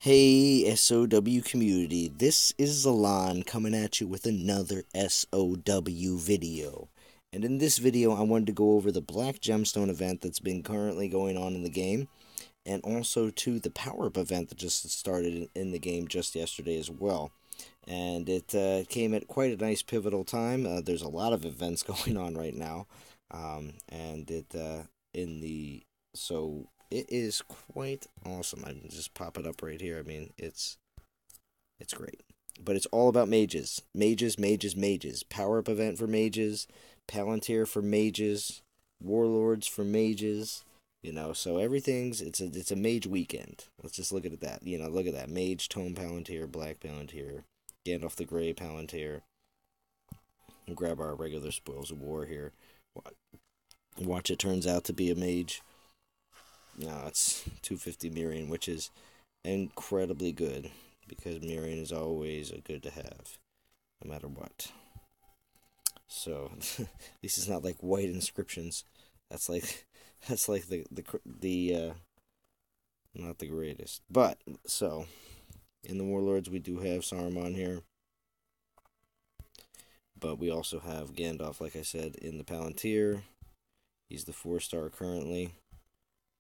Hey SOW community, this is Zalon coming at you with another SOW video. And in this video I wanted to go over the Black Gemstone event that's been currently going on in the game, and also to the Powerup event that just started in the game just yesterday as well. And it came at quite a nice pivotal time. There's a lot of events going on right now, and it is quite awesome. I can just pop it up right here. I mean, it's great. But it's all about mages. Mages, mages, mages. Power-up event for mages, Palantir for mages, Warlords for mages. So everything's it's a Mage Weekend. Let's just look at that. Look at that. Mage, Tome Palantir, Black Palantir, Gandalf the Grey Palantir. We'll grab our regular Spoils of War here. Watch it turns out to be a mage. No, it's 250 Mirian, which is incredibly good, because Mirian is always a good to have, no matter what. So, at least it's not like white inscriptions. That's like the not the greatest. But, so, in the Warlords we do have Saruman here. But we also have Gandalf, like I said, in the Palantir. He's the 4-star currently.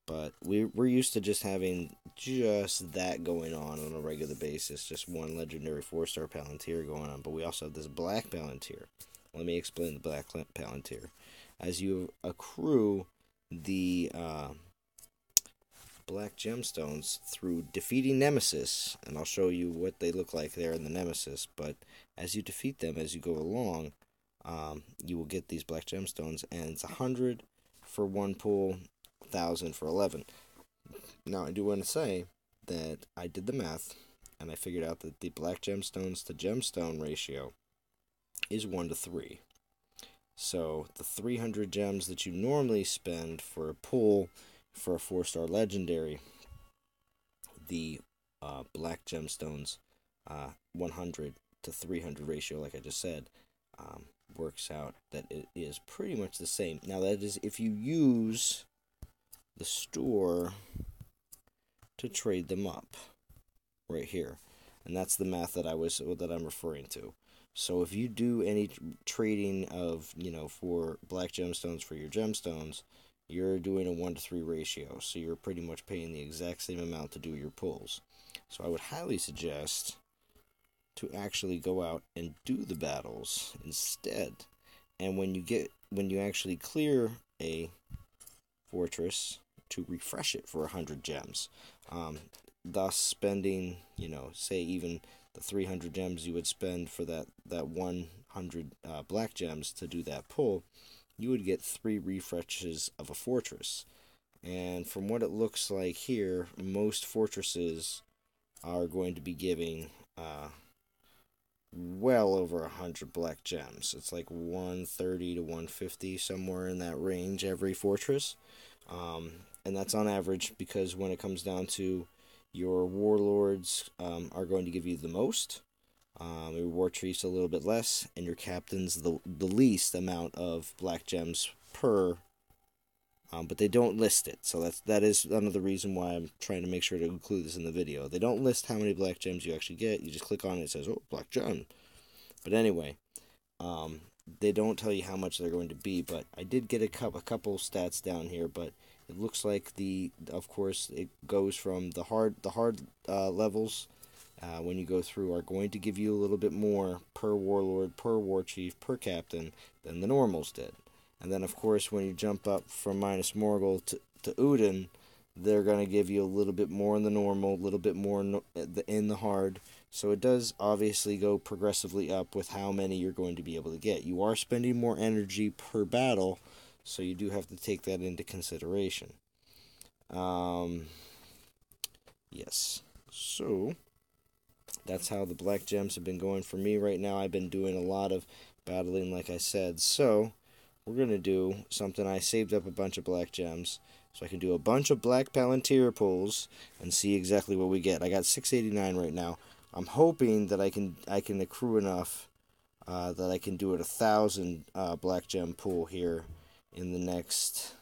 But we're used to just having just that going on a regular basis. Just one legendary 4-star Palantir going on. But we also have this Black Palantir. Let me explain the Black Palantir. As you accrue the Black Gemstones through defeating Nemesis, and I'll show you what they look like there in the Nemesis, but as you defeat them, as you go along, you will get these Black Gemstones, and it's 100 for one pull, 1,000 for 11. Now, I do want to say that I did the math, and I figured out that the Black Gemstones to Gemstone ratio is 1 to 3. So, the 300 gems that you normally spend for a pull for a 4-star legendary, the Black Gemstones 100 to 300 ratio, like I just said, works out that it is pretty much the same. Now, that is if you use the store to trade them up right here, and that's the math that I'm referring to. So if you do any trading of for Black Gemstones for your gemstones, you're doing a 1 to 3 ratio, so you're pretty much paying the exact same amount to do your pulls. So I would highly suggest to actually go out and do the battles instead. And when you actually clear a fortress, to refresh it for 100 gems, thus spending, say even the 300 gems you would spend for that 100 black gems to do that pull, you would get 3 refreshes of a fortress. And from what it looks like here, most fortresses are going to be giving well over 100 black gems. It's like 130 to 150, somewhere in that range, every fortress. And that's on average, because when it comes down to your warlords are going to give you the most, your war chiefs a little bit less, and your captains the least amount of black gems per. But they don't list it, so that is another reason why I'm trying to make sure to include this in the video. They don't list how many black gems you actually get. You just click on it, it says, oh, black gem. But anyway, they don't tell you how much they're going to be, but I did get a couple stats down here, but it looks like of course, it goes from the hard levels, when you go through, are going to give you a little bit more per warlord, per war chief, per captain than the normals did. And then, of course, when you jump up from Minas Morgul to Udin, they're going to give you a little bit more in the normal, a little bit more in the hard. So it does obviously go progressively up with how many you're going to be able to get. You are spending more energy per battle, so you do have to take that into consideration. Yes. So, that's how the black gems have been going for me right now. I've been doing a lot of battling, like I said. So, we're going to do something. I saved up a bunch of black gems, so I can do a bunch of black Palantir pulls and see exactly what we get. I got 689 right now. I'm hoping that I can accrue enough that I can do it 1,000 black gem pull here in the next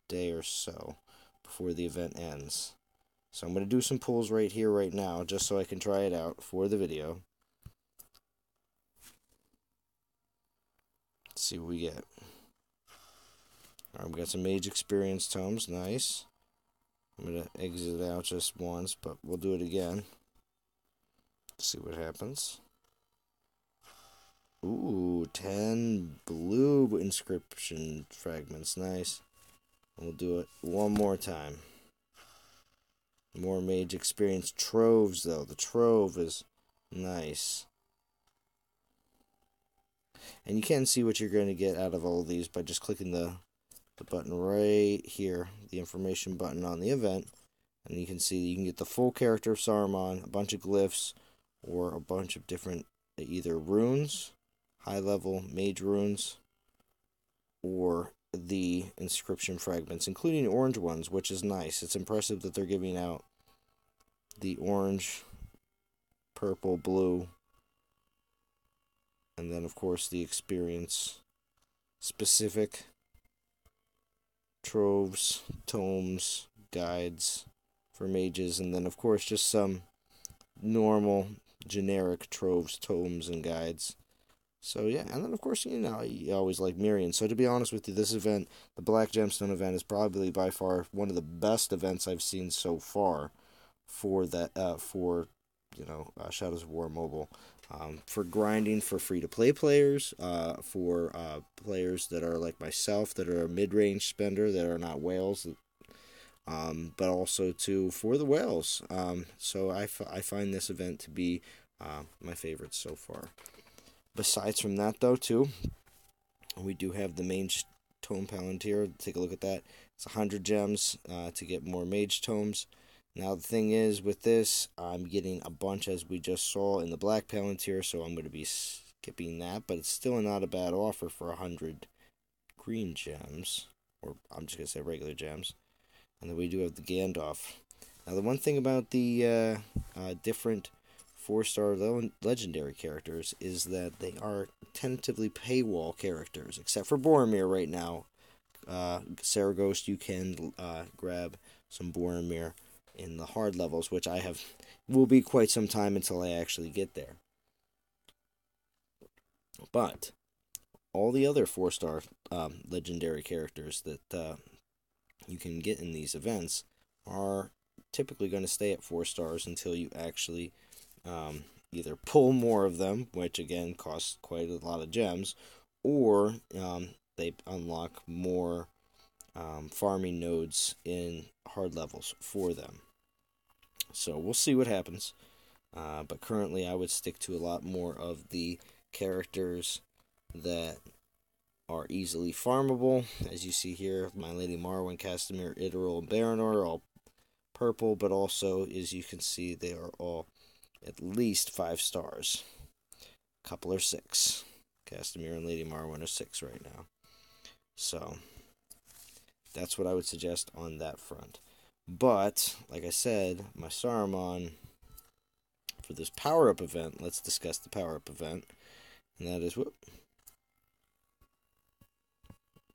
day or so before the event ends. So I'm going to do some pulls right here, right now, just so I can try it out for the video. Let's see what we get. Alright, we got some Mage Experience tomes. Nice. I'm going to exit out just once, but we'll do it again. See what happens. Ooh, 10 blue inscription fragments. Nice. We'll do it one more time. More Mage Experience troves, though. The trove is nice. And you can see what you're going to get out of all of these by just clicking the button right here, the information button on the event. And you can see you can get the full character of Saruman, a bunch of glyphs, or a bunch of different either runes, high-level mage runes, or the inscription fragments, including orange ones, which is nice. It's impressive that they're giving out the orange, purple, blue, and then of course the experience specific troves, tomes, guides for mages, and then of course just some normal generic troves, tomes, and guides. So yeah, and then of course, you know, you always like Mirian. So to be honest with you, this event, the Black Gemstone event, is probably by far one of the best events I've seen so far for that, Shadows of War Mobile. For grinding for free-to-play players, for players that are like myself, that are a mid-range spender, that are not whales, but also for the whales. So I find this event to be my favorite so far. Besides from that, though, too, we do have the Mage Tome Palantir. Take a look at that. It's 100 gems to get more Mage Tomes. Now, the thing is, with this, I'm getting a bunch, as we just saw, in the Black Palantir, so I'm going to be skipping that, but it's still not a bad offer for 100 green gems, or I'm just going to say regular gems. And then we do have the Gandalf. Now, the one thing about the different 4-star legendary characters is that they are tentatively paywall characters, except for Boromir right now. Saragost, you can grab some Boromir in the hard levels, which will be quite some time until I actually get there. But all the other 4-star legendary characters that you can get in these events are typically going to stay at 4 stars until you actually either pull more of them, which again costs quite a lot of gems, or they unlock more farming nodes in hard levels for them. So we'll see what happens. But currently I would stick to a lot more of the characters that are easily farmable. As you see here, My Lady Marwyn, Castamere, Idarol, and Baranor are all purple, but also, as you can see, they are all at least 5 stars. A couple are 6. Castamere and Lady Marwyn are 6 right now. So that's what I would suggest on that front. But, like I said, my Saruman, for this Powerup event, let's discuss the Powerup event. And that is,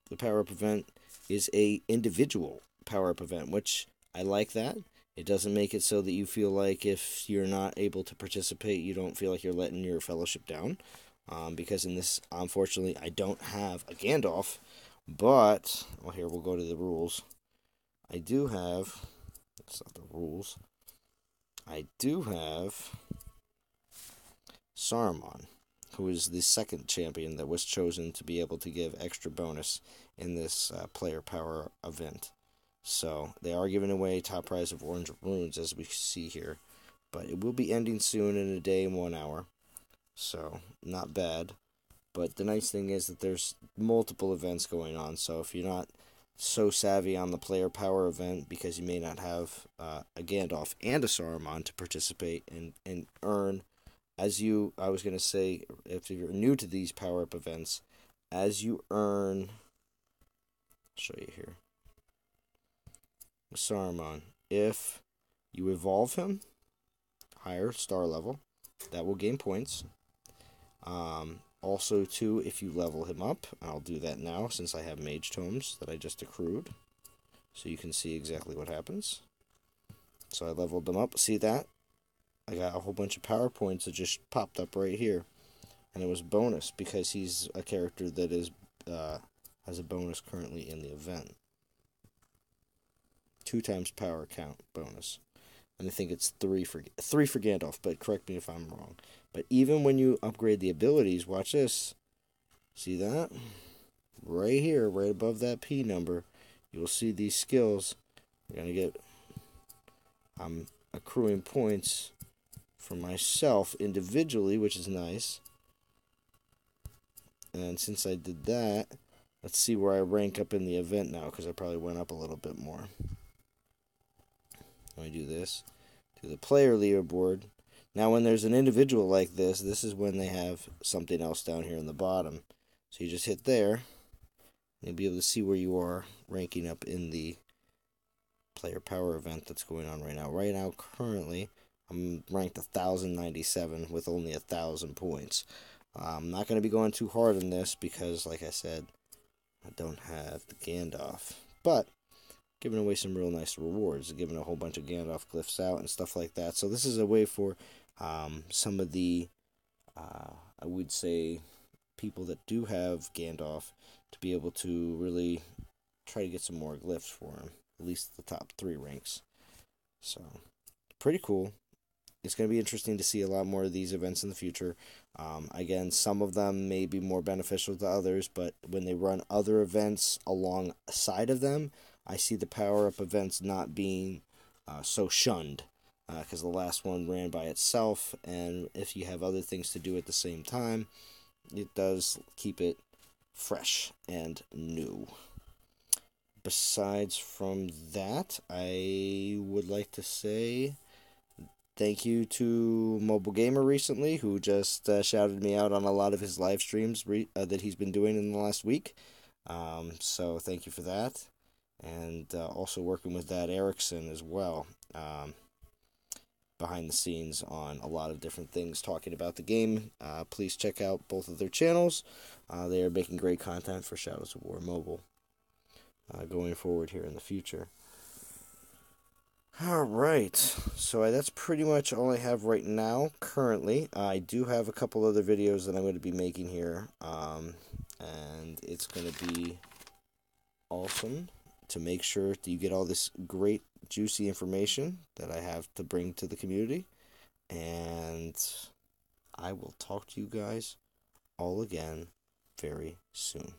the Powerup event is a individual Powerup event, which I like that. It doesn't make it so that you feel like if you're not able to participate, you don't feel like you're letting your fellowship down. Because in this, unfortunately, I don't have a Gandalf. But, well, here, we'll go to the rules. I do have, that's not the rules. I do have Saruman, who is the second champion that was chosen to be able to give extra bonus in this player power event. So they are giving away top prize of orange runes, as we see here, but it will be ending soon, in a day and 1 hour. So not bad. But the nice thing is that there's multiple events going on. So if you're not so savvy on the player power event, because you may not have a Gandalf and a Saruman to participate and earn, I was going to say, if you're new to these power-up events, as you earn, I'll show you here, with Saruman, if you evolve him, higher star level, that will gain points. Also, too, if you level him up, I'll do that now since I have Mage Tomes that I just accrued, so you can see exactly what happens. So I leveled them up. See that? I got a whole bunch of power points that just popped up right here. And it was bonus because he's a character that is has a bonus currently in the event. 2 times power count bonus. And I think it's 3 for Gandalf, but correct me if I'm wrong. But even when you upgrade the abilities, watch this. See that? Right here, right above that P number, you will see these skills. You're going to get... I'm accruing points for myself individually, which is nice. And since I did that, let's see where I rank up in the event now, because I probably went up a little bit more. Let me do this. Do the player leaderboard. Now, when there's an individual like this, this is when they have something else down here in the bottom. So you just hit there, and you'll be able to see where you are ranking up in the player power event that's going on right now. Right now, currently, I'm ranked 1,097 with only 1,000 points. I'm not going to be going too hard on this because, like I said, I don't have the Gandalf. But giving away some real nice rewards, giving a whole bunch of Gandalf glyphs out and stuff like that. So this is a way for some of the, I would say, people that do have Gandalf to be able to really try to get some more glyphs for him, at least the top 3 ranks. So, pretty cool. It's going to be interesting to see a lot more of these events in the future. Again, some of them may be more beneficial to others, but when they run other events alongside of them, I see the Powerup events not being so shunned, because the last one ran by itself, and if you have other things to do at the same time, it does keep it fresh and new. Besides from that, I would like to say thank you to Mobile Gamer recently, who just shouted me out on a lot of his live streams that he's been doing in the last week. So thank you for that. And also working with Dad Erickson as well, behind the scenes on a lot of different things talking about the game. Please check out both of their channels. They are making great content for Shadows of War Mobile going forward here in the future. Alright, so that's pretty much all I have right now, currently. I do have a couple other videos that I'm going to be making here, and it's going to be awesome to make sure that you get all this great, juicy information that I have to bring to the community, and I will talk to you guys all again very soon.